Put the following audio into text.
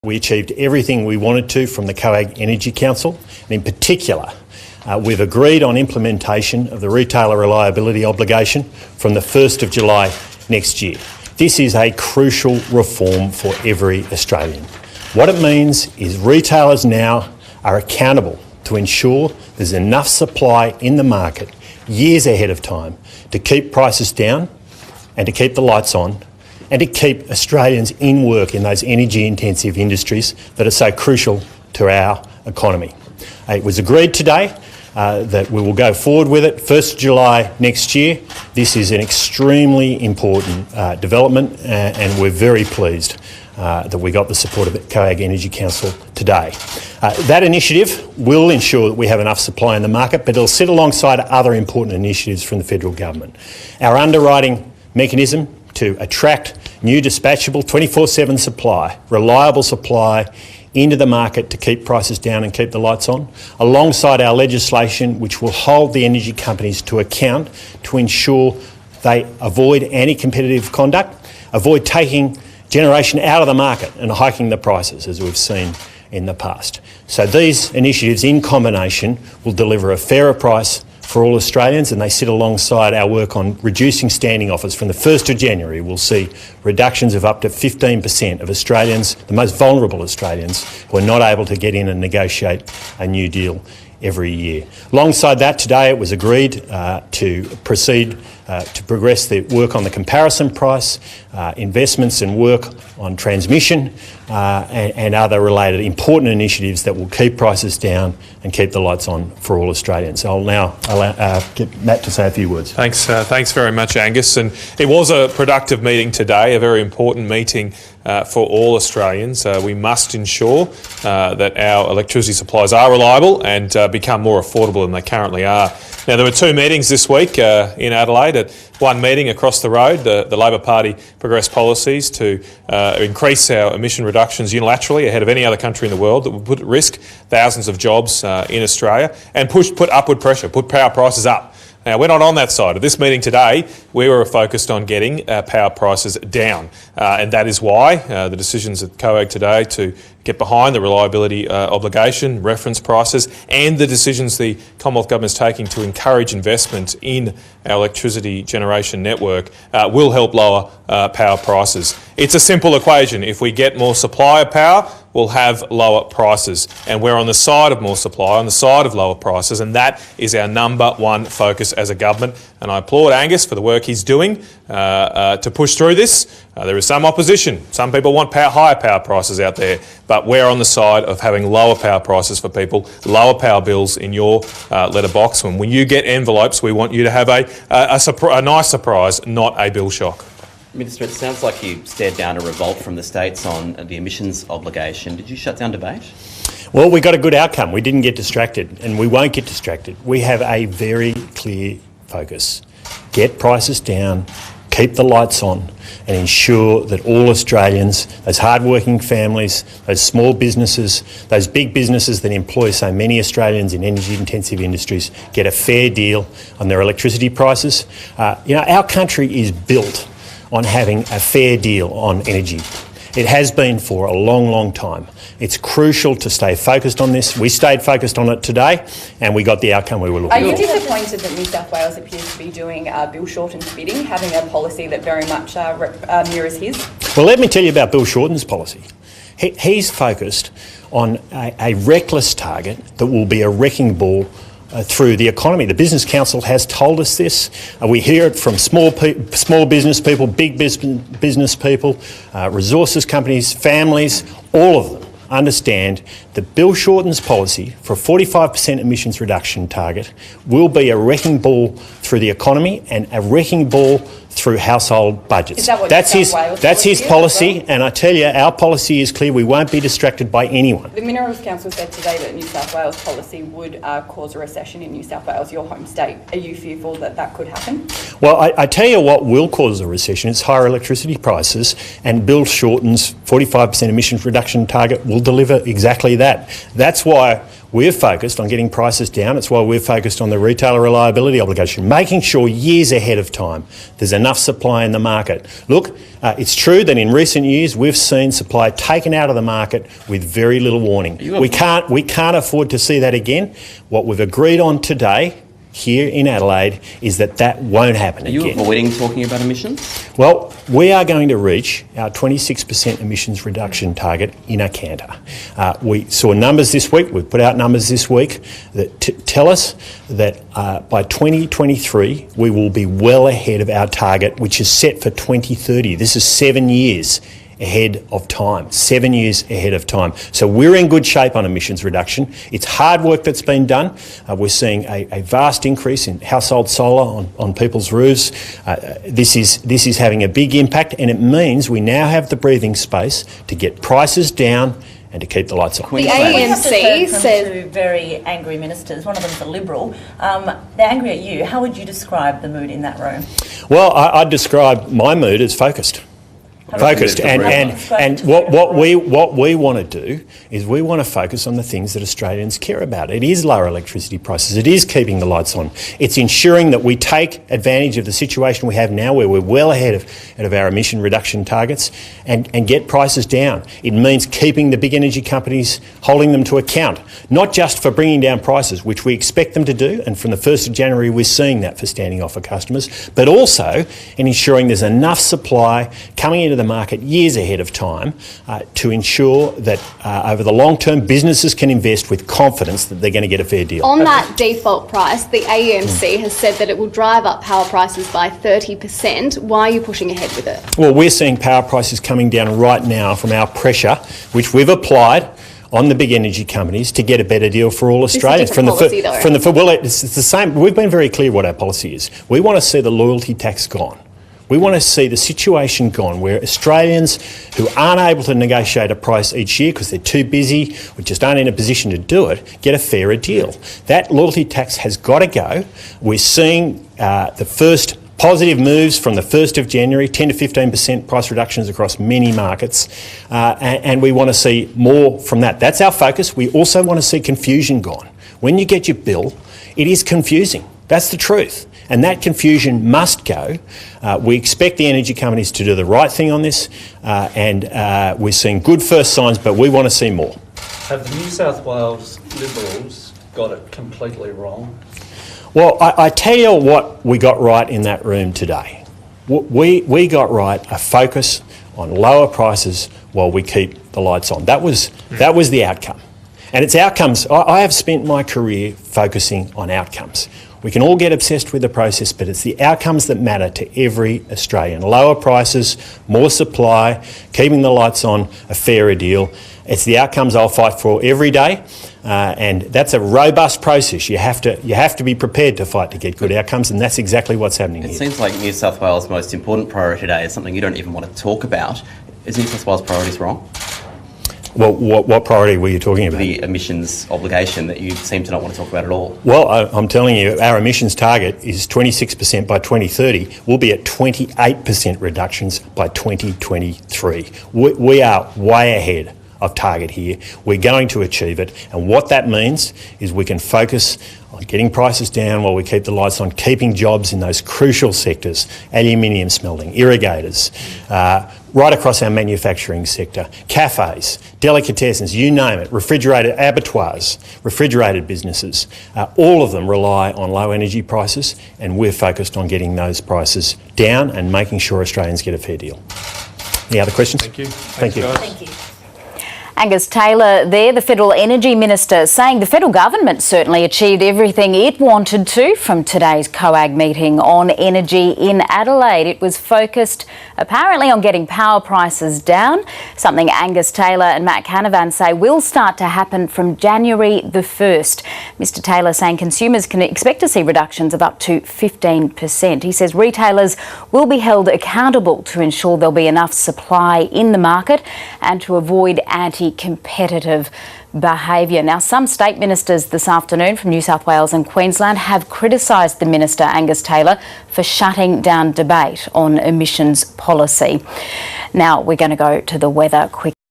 we achieved everything we wanted to from the Coag Energy Council, and in particular, we've agreed on implementation of the retailer reliability obligation from the 1st of July next year. This is a crucial reform for every Australian. What it means is retailers now are accountable to ensure there's enough supply in the market years ahead of time to keep prices down and to keep the lights on and to keep Australians in work in those energy-intensive industries that are so crucial to our economy. It was agreed today that we will go forward with it 1st of July next year. This is an extremely important development and we're very pleased that we got the support of the Coag Energy Council today. That initiative will ensure that we have enough supply in the market, but it'll sit alongside other important initiatives from the federal government. Our underwriting mechanism to attract new dispatchable 24/7 supply, reliable supply into the market to keep prices down and keep the lights on, alongside our legislation which will hold the energy companies to account to ensure they avoid anti-competitive conduct, avoid taking generation out of the market and hiking the prices as we've seen in the past. So these initiatives in combination will deliver a fairer price for all Australians, and they sit alongside our work on reducing standing offers. From the 1st of January, we'll see reductions of up to 15% of Australians, the most vulnerable Australians, who are not able to get in and negotiate a new deal every year. Alongside that, today it was agreed to proceed to progress the work on the comparison price, investments and work on transmission and other related important initiatives that will keep prices down and keep the lights on for all Australians. I'll now get Matt to say a few words. Thanks very much, Angus. And it was a productive meeting today, a very important meeting for all Australians. We must ensure that our electricity supplies are reliable and become more affordable than they currently are. Now, there were two meetings this week in Adelaide. At one meeting across the road, the Labor Party progressed policies to increase our emission reductions unilaterally ahead of any other country in the world that would put at risk thousands of jobs in Australia and put upward pressure, put power prices up. Now, we're not on that side. At this meeting today, we were focused on getting power prices down, and that is why the decisions at Coag today to get behind the reliability obligation, reference prices, and the decisions the Commonwealth Government is taking to encourage investment in our electricity generation network will help lower power prices. It's a simple equation. If we get more supply of power, we'll have lower prices, and we're on the side of more supply, on the side of lower prices, and that is our number one focus as a government. And I applaud Angus for the work he's doing to push through this. There is some opposition. Some people want higher power prices out there, but we're on the side of having lower power prices for people, lower power bills in your letterbox. And when you get envelopes, we want you to have a nice surprise, not a bill shock. Minister, it sounds like you stared down a revolt from the states on the emissions obligation. Did you shut down debate? Well, we got a good outcome. We didn't get distracted, and we won't get distracted. We have a very clear focus. Get prices down, keep the lights on, and ensure that all Australians, those hard-working families, those small businesses, those big businesses that employ so many Australians in energy-intensive industries, get a fair deal on their electricity prices. Our country is built on having a fair deal on energy. It has been for a long, long time. It's crucial to stay focused on this. We stayed focused on it today and we got the outcome we were looking for. Are you disappointed that New South Wales appears to be doing Bill Shorten's bidding, having a policy that very much mirrors his? Well, let me tell you about Bill Shorten's policy. He's focused on a reckless target that will be a wrecking ball through the economy. The Business Council has told us this. We hear it from small business people, big business people, resources companies, families, all of them understand that Bill Shorten's policy for a 45% emissions reduction target will be a wrecking ball through the economy and a wrecking ball through household budgets. Is that what that's his policy, and I tell you, our policy is clear. We won't be distracted by anyone. The Minerals Council said today that New South Wales policy would cause a recession in New South Wales, your home state. Are you fearful that that could happen? Well, I tell you what will cause a recession. It's higher electricity prices, and Bill Shorten's 45% emissions reduction target will deliver exactly that. That's why we're focused on getting prices down. It's why we're focused on the retailer reliability obligation, making sure years ahead of time there's enough supply in the market. Look, it's true that in recent years we've seen supply taken out of the market with very little warning. We can't afford to see that again. What we've agreed on today here in Adelaide is that won't happen again. Are you avoiding talking about emissions? Well, we are going to reach our 26% emissions reduction target in a canter. We saw numbers this week, we've put out numbers this week that tell us that by 2023 we will be well ahead of our target, which is set for 2030. This is 7 years ahead of time, 7 years ahead of time. So we're in good shape on emissions reduction. It's hard work that's been done. We're seeing a vast increase in household solar on people's roofs. This is having a big impact, and it means we now have the breathing space to get prices down and to keep the lights on. The ANC says two very angry ministers. One of them's a Liberal. They're angry at you. How would you describe the mood in that room? Well, I'd describe my mood as focused. And what we want to do is we want to focus on the things that Australians care about. It is lower electricity prices. It is keeping the lights on. It's ensuring that we take advantage of the situation we have now, where we're well ahead of our emission reduction targets, and get prices down. It means keeping the big energy companies, holding them to account, not just for bringing down prices, which we expect them to do, and from the 1st of January we're seeing that for standing offer customers, but also in ensuring there's enough supply coming into the market years ahead of time to ensure that over the long term businesses can invest with confidence that they're going to get a fair deal. On that default price, the AEMC has said that it will drive up power prices by 30%. Why are you pushing ahead with it? Well, we're seeing power prices coming down right now from our pressure, which we've applied on the big energy companies to get a better deal for all Australians. It's the same. We've been very clear what our policy is. We want to see the loyalty tax gone. We want to see the situation gone where Australians who aren't able to negotiate a price each year because they're too busy or just aren't in a position to do it, get a fairer deal. That loyalty tax has got to go. We're seeing the first positive moves from the 1st of January, 10 to 15% price reductions across many markets, and we want to see more from that. That's our focus. We also want to see confusion gone. When you get your bill, it is confusing. That's the truth. And that confusion must go. We expect the energy companies to do the right thing on this, and we're seeing good first signs, but we want to see more. Have the New South Wales Liberals got it completely wrong? Well, I tell you what we got right in that room today. We got right a focus on lower prices while we keep the lights on. That was the outcome. And it's outcomes. I have spent my career focusing on outcomes. We can all get obsessed with the process, but it's the outcomes that matter to every Australian. Lower prices, more supply, keeping the lights on, a fairer deal. It's the outcomes I'll fight for every day, and that's a robust process. You have to be prepared to fight to get good outcomes, and that's exactly what's happening here. It seems like New South Wales' most important priority today is something you don't even want to talk about. Is New South Wales' priorities wrong? Well, what priority were you talking about? The emissions obligation that you seem to not want to talk about at all. Well, I'm telling you, our emissions target is 26% by 2030. We'll be at 28% reductions by 2023. We are way ahead of target here. We're going to achieve it. And what that means is we can focus on getting prices down while we keep the lights on, keeping jobs in those crucial sectors, aluminium smelting, irrigators, right across our manufacturing sector, cafes, delicatessens, you name it, refrigerated abattoirs, refrigerated businesses. All of them rely on low energy prices, and we're focused on getting those prices down and making sure Australians get a fair deal. Any other questions? Thank you. Thank you. Thank you. Angus Taylor there, the Federal Energy Minister, saying the federal government certainly achieved everything it wanted to from today's Coag meeting on energy in Adelaide. It was focused apparently on getting power prices down, something Angus Taylor and Matt Canavan say will start to happen from January the 1st. Mr Taylor saying consumers can expect to see reductions of up to 15%. He says retailers will be held accountable to ensure there'll be enough supply in the market and to avoid anti-competitive behaviour. Now, some state ministers this afternoon from New South Wales and Queensland have criticised the Minister, Angus Taylor, for shutting down debate on emissions policy. Now, we're going to go to the weather quickly.